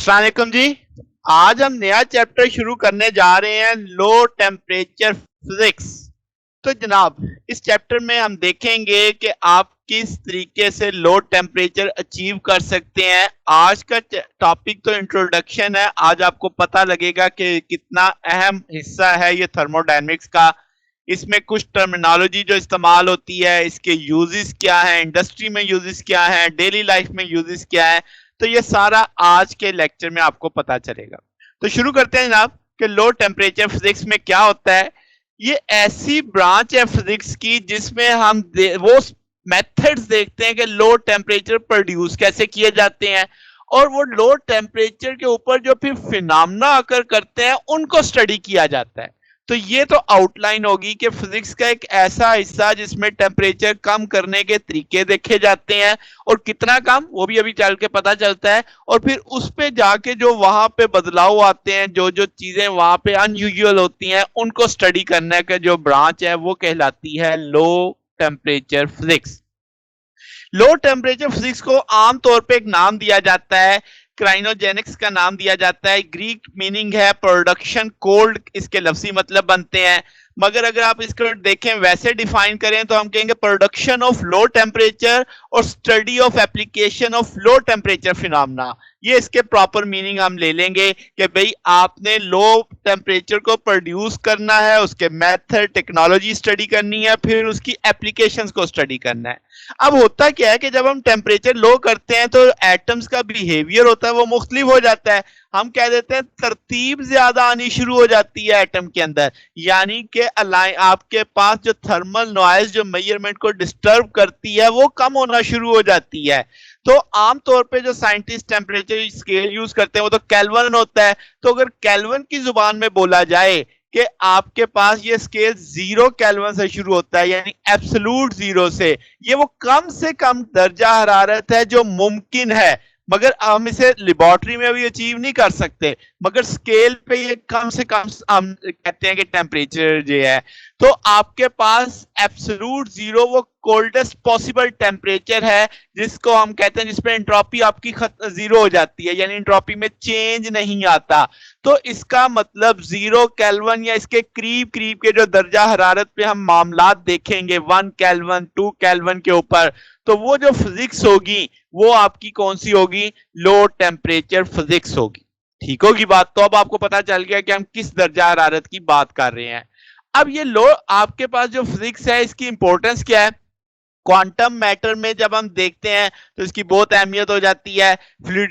अस्सलाम वालेकुम जी। आज हम नया चैप्टर शुरू करने जा रहे हैं, लो टेम्परेचर फिजिक्स। तो जनाब, इस चैप्टर में हम देखेंगे कि आप किस तरीके से लो टेम्परेचर अचीव कर सकते हैं। आज का टॉपिक तो इंट्रोडक्शन है। आज आपको पता लगेगा कि कितना अहम हिस्सा है ये थर्मोडायनेमिक्स का। इसमें कुछ टर्मिनोलॉजी जो इस्तेमाल होती है, इसके यूजेस क्या है, इंडस्ट्री में यूजेस क्या है, डेली लाइफ में यूजेस क्या है, तो ये सारा आज के लेक्चर में आपको पता चलेगा। तो शुरू करते हैं जनाब कि लो टेम्परेचर फिजिक्स में क्या होता है। ये ऐसी ब्रांच है फिजिक्स की जिसमें हम वो मेथड्स देखते हैं कि लो टेम्परेचर प्रोड्यूस कैसे किए जाते हैं, और वो लो टेम्परेचर के ऊपर जो फिर फिनोमेना आकर करते हैं उनको स्टडी किया जाता है। तो ये तो आउटलाइन होगी कि फिजिक्स का एक ऐसा हिस्सा जिसमें टेम्परेचर कम करने के तरीके देखे जाते हैं, और कितना कम वो भी अभी चल के पता चलता है। और फिर उस पे जाके जो वहां पे बदलाव आते हैं, जो जो चीजें वहां पे अनयूजुअल होती हैं, उनको स्टडी करने का जो ब्रांच है वो कहलाती है low temperature physics. Low temperature physics को आमतौर पे एक नाम दिया जाता है, क्राइनोजेनिक्स का नाम दिया जाता है। ग्रीक मीनिंग है प्रोडक्शन कोल्ड, इसके लफ्जी मतलब बनते हैं। मगर अगर आप इसको देखें, वैसे डिफाइन करें तो हम कहेंगे प्रोडक्शन ऑफ लो टेम्परेचर और study of application of low temperature phenomena. ये इसके प्रॉपर मीनिंग हम ले लेंगे कि भाई आपने लो टेम्परेचर को प्रोड्यूस करना है, उसके मेथड टेक्नोलॉजी स्टडी करनी है, फिर उसकी एप्लीकेशंस को स्टडी करना है। अब होता क्या है कि जब हम टेम्परेचर लो करते हैं तो एटम्स का बिहेवियर होता है वो मुख्तलिफ हो जाता है। हम कह देते हैं तरतीब ज्यादा आनी शुरू हो जाती है एटम के अंदर, यानी कि आपके पास जो थर्मल नॉइज जो मेजरमेंट को डिस्टर्ब करती है वो कम होना शुरू हो जाती है। तो आमतौर पे जो साइंटिस्ट टेम्परेचर स्केल यूज करते हैं वो तो केल्विन होता है। तो अगर केल्विन की जुबान में बोला जाए कि आपके पास ये स्केल 0 केल्विन से शुरू होता है, यानी एब्सोल्यूट जीरो से, ये वो कम से कम दर्जा हरारत है जो मुमकिन है, मगर हम इसे लेबोरेटरी में भी अचीव नहीं कर सकते, मगर स्केल पे ये कम से कम हम कहते हैं कि टेम्परेचर जो है। तो आपके पास एब्सोल्यूट जीरो वो कोल्डेस्ट पॉसिबल टेम्परेचर है जिसको हम कहते हैं, जिसमें एंट्रोपी आपकी जीरो हो जाती है, यानी एंट्रोपी में चेंज नहीं आता। तो इसका मतलब 0 केल्विन या इसके करीब करीब के जो दर्जा हरारत पे हम मामलात देखेंगे, 1 केल्विन 2 केल्विन के ऊपर, तो वो जो फिजिक्स होगी वो आपकी कौन सी होगी? लो टेम्परेचर फिजिक्स होगी। ठीक होगी बात? तो अब आपको पता चल गया कि हम किस दर्जा हरारत की बात कर रहे हैं। अब ये लो आपके पास जो फिजिक्स है इसकी इंपॉर्टेंस क्या है? क्वांटम मैटर में जब हम देखते हैं तो इसकी बहुत अहमियत हो जाती है।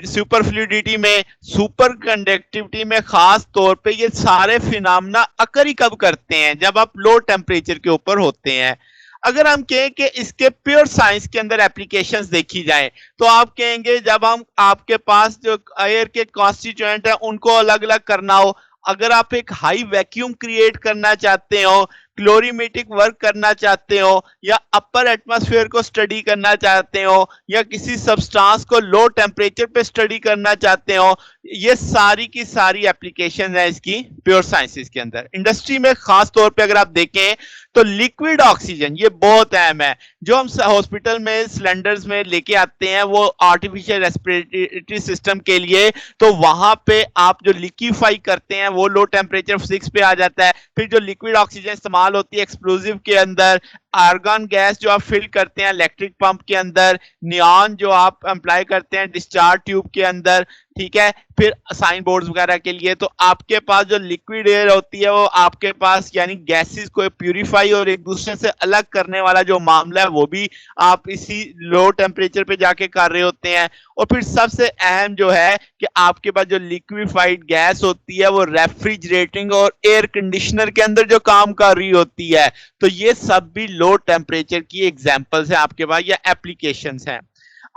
सुपर फ्लूइडिटी में, सुपर कंडक्टिविटी में खास तौर पे ये सारे फिनोमेना अकर ही कब करते हैं? जब आप लो टेम्परेचर के ऊपर होते हैं। अगर हम कहें कि इसके प्योर साइंस के अंदर एप्लीकेशंस देखी जाए तो आप कहेंगे जब हम आपके पास जो एयर के कॉन्स्टिट्यूएंट है उनको अलग अलग करना हो, अगर आप एक हाई वैक्यूम क्रिएट करना चाहते हो, क्लोरीमेटिक वर्क करना चाहते हो, या अपर एटमॉस्फेयर को स्टडी करना चाहते हो, या किसी सब्सटेंस को लो टेम्परेचर पे स्टडी करना चाहते हो, ये सारी की सारी एप्लीकेशन है इसकी प्योर साइंसेस के अंदर। इंडस्ट्री में खास तौर पे अगर आप देखें तो लिक्विड ऑक्सीजन ये बहुत अहम है, जो हम हॉस्पिटल में सिलेंडर्स में लेके आते हैं वो आर्टिफिशियल रेस्पिरेटरी सिस्टम के लिए, तो वहां पे आप जो लिक्विफाई करते हैं वो लो टेम्परेचर 6 पे आ जाता है। फिर जो लिक्विड ऑक्सीजन इस्तेमाल होती है एक्सप्लोजिव के अंदर, आर्गन गैस जो आप फिल करते हैं इलेक्ट्रिक पंप के अंदर, नियॉन जो आप अप्लाई करते हैं डिस्चार्ज ट्यूब के अंदर, ठीक है, फिर साइन बोर्ड्स वगैरह के लिए, तो आपके पास जो लिक्विड एयर होती है वो आपके पास यानी गैसेस को प्यूरिफाई और एक दूसरे से अलग करने वाला जो मामला है वो भी आप इसी लो टेम्परेचर पे जाके कर रहे होते हैं। और फिर सबसे अहम जो है कि आपके पास जो लिक्विफाइड गैस होती है वो रेफ्रिजरेटिंग और एयर कंडीशनर के अंदर जो काम कर रही होती है, तो ये सब भी लो टेम्परेचर की एग्जांपल्स हैं आपके पास या एप्लीकेशंस हैं।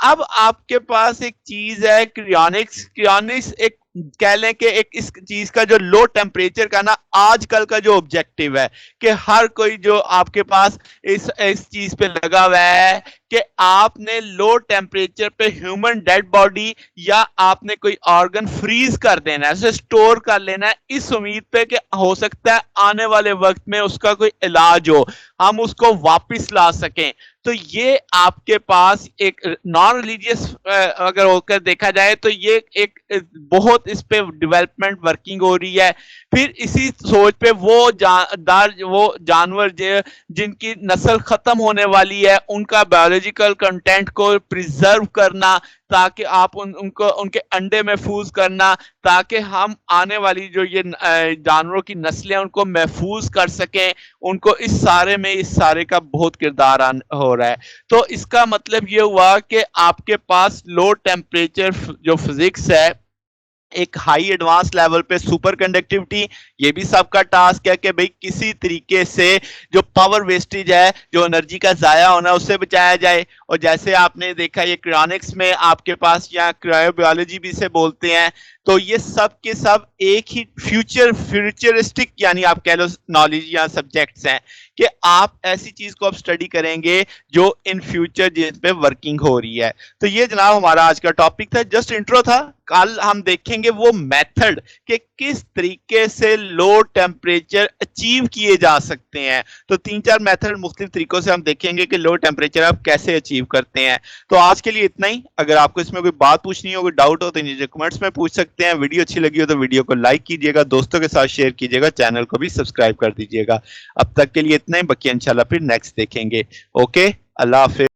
अब आपके पास एक चीज है क्रियोनिक्स। क्रियोनिक्स एक कह लें कि एक इस चीज का जो लो टेम्परेचर का ना आजकल का जो ऑब्जेक्टिव है कि हर कोई जो आपके पास इस चीज पे लगा हुआ है कि आपने लो टेम्परेचर पे ह्यूमन डेड बॉडी या आपने कोई ऑर्गन फ्रीज कर देना है, उसे स्टोर कर लेना है, इस उम्मीद पे कि हो सकता है आने वाले वक्त में उसका कोई इलाज हो, हम उसको वापस ला सकें। तो ये आपके पास एक नॉन रिलीजियस अगर होकर देखा जाए तो ये एक बहुत इस पे डेवलपमेंट वर्किंग हो रही है। फिर इसी सोच पे वो जानवर जिनकी नस्ल खत्म होने वाली है उनका बायोलॉजिकल कंटेंट को प्रिजर्व करना, ताकि आप उनको उनके अंडे महफूज करना, ताकि हम आने वाली जो ये जानवरों की नस्लें उनको महफूज कर सकें। उनको इस सारे का बहुत किरदार हो रहा है। तो इसका मतलब ये हुआ कि आपके पास लो टेम्परेचर जो फिजिक्स है, एक हाई एडवांस लेवल पे सुपर कंडक्टिविटी, ये भी सबका टास्क है कि भाई किसी तरीके से जो पावर वेस्टेज है, जो एनर्जी का जाया होना है, उससे बचाया जाए। और जैसे आपने देखा ये क्रायोनिक्स में आपके पास या क्रायोबायोलॉजी भी से बोलते हैं, तो ये सब के सब एक ही फ्यूचरिस्टिक यानी आप कह लो नॉलेज या सब्जेक्ट्स हैं कि आप ऐसी चीज को आप स्टडी करेंगे जो इन फ्यूचर जिस पे वर्किंग हो रही है। तो ये जनाब हमारा आज का टॉपिक था, जस्ट इंट्रो था। कल हम देखेंगे वो मेथड कि किस तरीके से लो टेम्परेचर अचीव किए जा सकते हैं। तो 3-4 मेथड मुख्तलिफ तरीकों से हम देखेंगे कि लो टेम्परेचर आप कैसे अचीव करते हैं। तो आज के लिए इतना ही। अगर आपको इसमें कोई बात पूछनी हो, कोई डाउट हो तो नीचे कमेंट्स में पूछ सकते हैं। वीडियो अच्छी लगी हो तो वीडियो को लाइक कीजिएगा, दोस्तों के साथ शेयर कीजिएगा, चैनल को भी सब्सक्राइब कर दीजिएगा। अब तक के लिए इतना ही, बाकी इंशाल्लाह फिर नेक्स्ट देखेंगे। ओके, अल्लाह हाफिज।